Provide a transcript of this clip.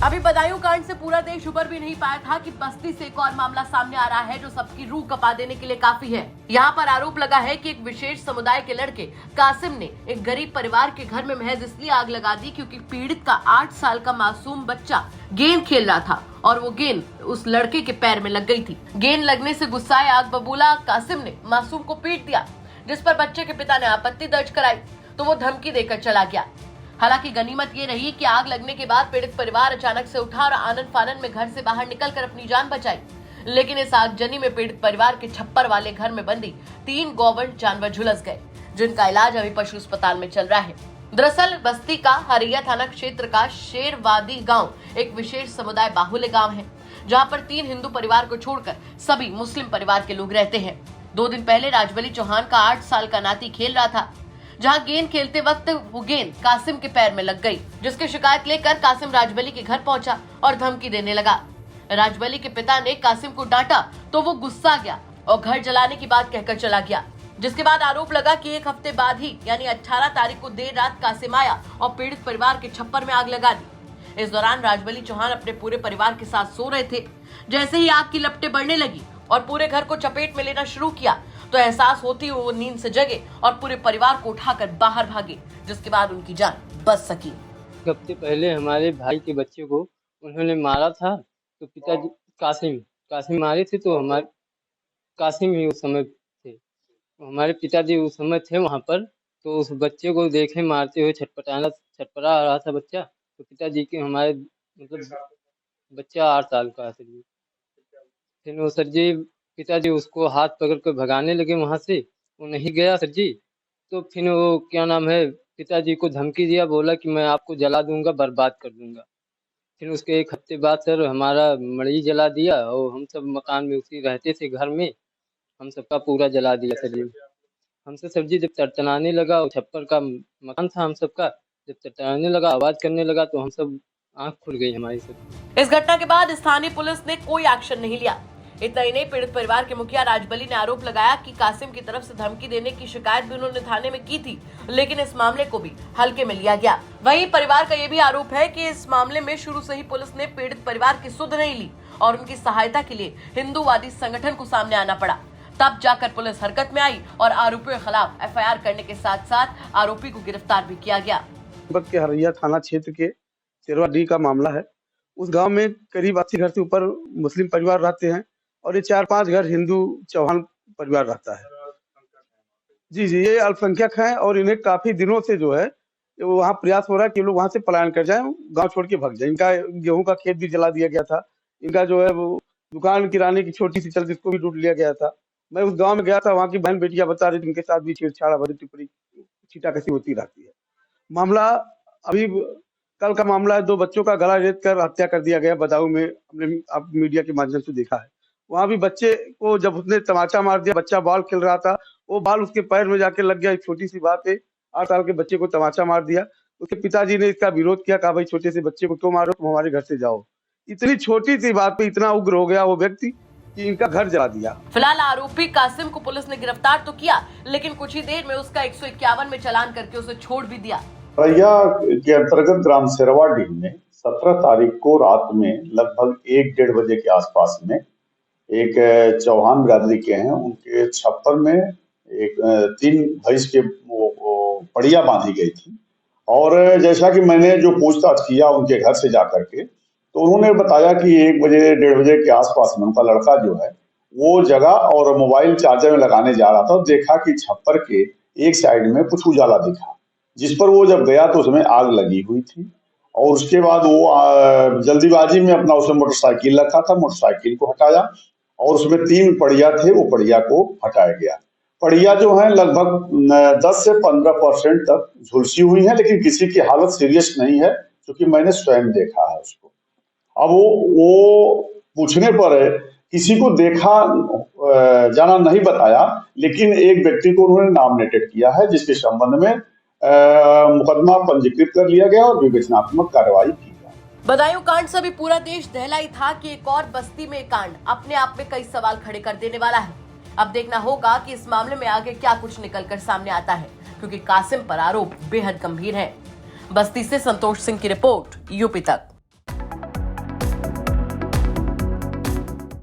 अभी बदायूं कांड से पूरा देश उबर भी नहीं पाया था कि बस्ती से एक और मामला सामने आ रहा है जो सबकी रूह कपा देने के लिए काफी है। यहाँ पर आरोप लगा है कि एक विशेष समुदाय के लड़के कासिम ने एक गरीब परिवार के घर में महज इसलिए आग लगा दी क्योंकि पीड़ित का 8 साल का मासूम बच्चा गेंद खेल रहा था और वो गेंद उस लड़के के पैर में लग गई थी। गेंद लगने से गुस्साए आग बबूला कासिम ने मासूम को पीट दिया, जिस पर बच्चे के पिता ने आपत्ति दर्ज कराई तो वो धमकी देकर चला गया। हालांकि गनीमत ये रही कि आग लगने के बाद पीड़ित परिवार अचानक से उठा और आनन फानन में घर से बाहर निकलकर अपनी जान बचाई। लेकिन इस आगजनी में पीड़ित परिवार के छप्पर वाले घर में बंदी 3 गौवंश जानवर झुलस गए, जिनका इलाज अभी पशु अस्पताल में चल रहा है। दरअसल बस्ती का हरिया थाना क्षेत्र का शेरवादी गांव एक विशेष समुदाय बाहुल्य गांव है, जहां पर 3 हिंदू परिवार को छोड़कर सभी मुस्लिम परिवार के लोग रहते हैं। 2 दिन पहले राजबली चौहान का 8 साल का नाती खेल रहा था, जहां गेंद खेलते वक्त वो गेंद कासिम के पैर में लग गई, जिसकी शिकायत लेकर कासिम राजबली के घर पहुंचा और धमकी देने लगा। राजबली के पिता ने कासिम को डांटा तो वो गुस्सा गया और घर जलाने की बात कहकर चला गया, जिसके बाद आरोप लगा कि 1 हफ्ते बाद ही यानी 18 तारीख को देर रात कासिम आया और पीड़ित परिवार के छप्पर में आग लगा दी। इस दौरान राजबली चौहान अपने पूरे परिवार के साथ सो रहे थे। जैसे ही आग की लपटें बढ़ने लगी और पूरे घर को चपेट में लेना शुरू किया तो एहसास होती हुई वो नींद से जगे और पूरे परिवार को उठाकर बाहर भागे, जिसके बाद उनकी जान बच सकी। 1 हफ्ते पहले हमारे भाई के बच्चे को उन्होंने मारा था, तो पिताजी कासिम मारे थे, तो हमारे कासिम ही उस समय थे, हमारे पिताजी उस समय थे वहाँ पर। तो उस बच्चे को देखे मारते हुए छटपटा रहा था बच्चा, तो पिताजी के हमारे मतलब बच्चा 8 साल का है सर जी। फिर वो सर जी पिताजी उसको हाथ पकड़ कर भगाने लगे वहाँ से, वो नहीं गया सर जी। तो फिर वो क्या नाम है पिताजी को धमकी दिया, बोला कि मैं आपको जला दूंगा, बर्बाद कर दूंगा। फिर उसके 1 हफ्ते बाद सर हमारा मड़ई जला दिया और हम सब मकान में उसी रहते थे घर में, हम सबका पूरा जला दिया सर जी। हमसे सर जी जब तड़तड़ाने लगा, और छप्पर का मकान था हम सबका, जब तड़तड़ाने लगा, आवाज करने लगा, तो हम सब आँख खुल गई हमारी सब। इस घटना के बाद स्थानीय पुलिस ने कोई एक्शन नहीं लिया। इतना ही नहीं, पीड़ित परिवार के मुखिया राजबली ने आरोप लगाया कि कासिम की तरफ से धमकी देने की शिकायत भी उन्होंने थाने में की थी, लेकिन इस मामले को भी हल्के में लिया गया। वहीं परिवार का ये भी आरोप है कि इस मामले में शुरू से ही पुलिस ने पीड़ित परिवार की सुध नहीं ली और उनकी सहायता के लिए हिंदूवादी संगठन को सामने आना पड़ा। तब जाकर पुलिस हरकत में आई और आरोपियों के खिलाफ FIR करने के साथ साथ आरोपी को गिरफ्तार भी किया गया। के हरिया थाना क्षेत्र के शेरवादी का मामला है। उस गांव में करीब 80 घर से ऊपर मुस्लिम परिवार रहते हैं और ये 4-5 घर हिंदू चौहान परिवार रहता है। जी, ये अल्पसंख्यक हैं और इन्हें काफी दिनों से जो है वहाँ प्रयास हो रहा है कि लोग वहाँ से पलायन कर जाएं, गांव छोड़ के भाग जाएं। इनका गेहूं का खेत भी जला दिया गया था। इनका जो है वो दुकान किराने की छोटी सी चलती, इसको भी लूट लिया गया था। मैं उस गाँव में गया था, वहाँ की बहन बेटियां बता रही थी उनके साथ भी छेड़छाड़ भरी टिप्पणी छीटाकशी होती रहती है। मामला अभी कल का मामला है, 2 बच्चों का गला रेत कर हत्या कर दिया गया बदायूं में। हमने आप मीडिया के माध्यम से देखा है। वहां भी बच्चे को जब उसने तमाचा मार दिया, बच्चा बॉल खेल रहा था, वो बॉल उसके पैर में जाके लग गया। एक छोटी सी बात है, 8 साल के बच्चे को तमाचा मार दिया। उसके पिताजी ने इसका विरोध किया, कहा भाई छोटे से बच्चे को क्यों मारो, तुम हमारे घर से जाओ। इतनी छोटी सी बात पे इतना उग्र हो गया वो व्यक्ति कि इनका घर जला दिया। फिलहाल आरोपी कासिम को पुलिस ने गिरफ्तार तो किया, लेकिन कुछ ही देर में उसका 151 में चालान करके उसे छोड़ भी दिया। हरिया के अंतर्गत ग्राम शेरवाडी में 17 तारीख को रात में लगभग 1-1:30 बजे के आसपास में एक चौहान बिरादरी के हैं, उनके छप्पर में एक 3 भैंस के पड़िया बांधी गई थी। और जैसा कि मैंने जो पूछताछ किया उनके घर से जाकर के, तो उन्होंने बताया कि 1 बजे 1:30 बजे के आसपास में उनका लड़का जो है वो जगा और मोबाइल चार्जर में लगाने जा रहा था और देखा कि छप्पर के एक साइड में कुछ उजाला दिखा, जिस पर वो जब गया तो उसमें आग लगी हुई थी। और उसके बाद वो जल्दीबाजी में अपना उसमें मोटरसाइकिल रखा था, मोटरसाइकिल को हटाया और उसमें 3 पड़िया थे, वो पड़िया को हटाया गया। पड़िया जो है लगभग 10 से 15% तक झुलसी हुई है, लेकिन किसी की हालत सीरियस नहीं है, क्योंकि मैंने स्वयं देखा है उसको। अब वो पूछने पर किसी को देखा जाना नहीं बताया, लेकिन एक व्यक्ति को उन्होंने नॉमिनेटेड किया है, जिसके संबंध में मुकदमा पंजीकृत कर लिया गया और विवेचनात्मक कार्रवाई की गई। बदायूं कांड से भी पूरा देश दहला ही था कि एक और बस्ती में कांड अपने आप में कई सवाल खड़े कर देने वाला है। अब देखना होगा कि इस मामले में आगे क्या कुछ निकलकर सामने आता है, क्योंकि कासिम पर आरोप बेहद गंभीर है। बस्ती से संतोष सिंह की रिपोर्ट, यूपी तक।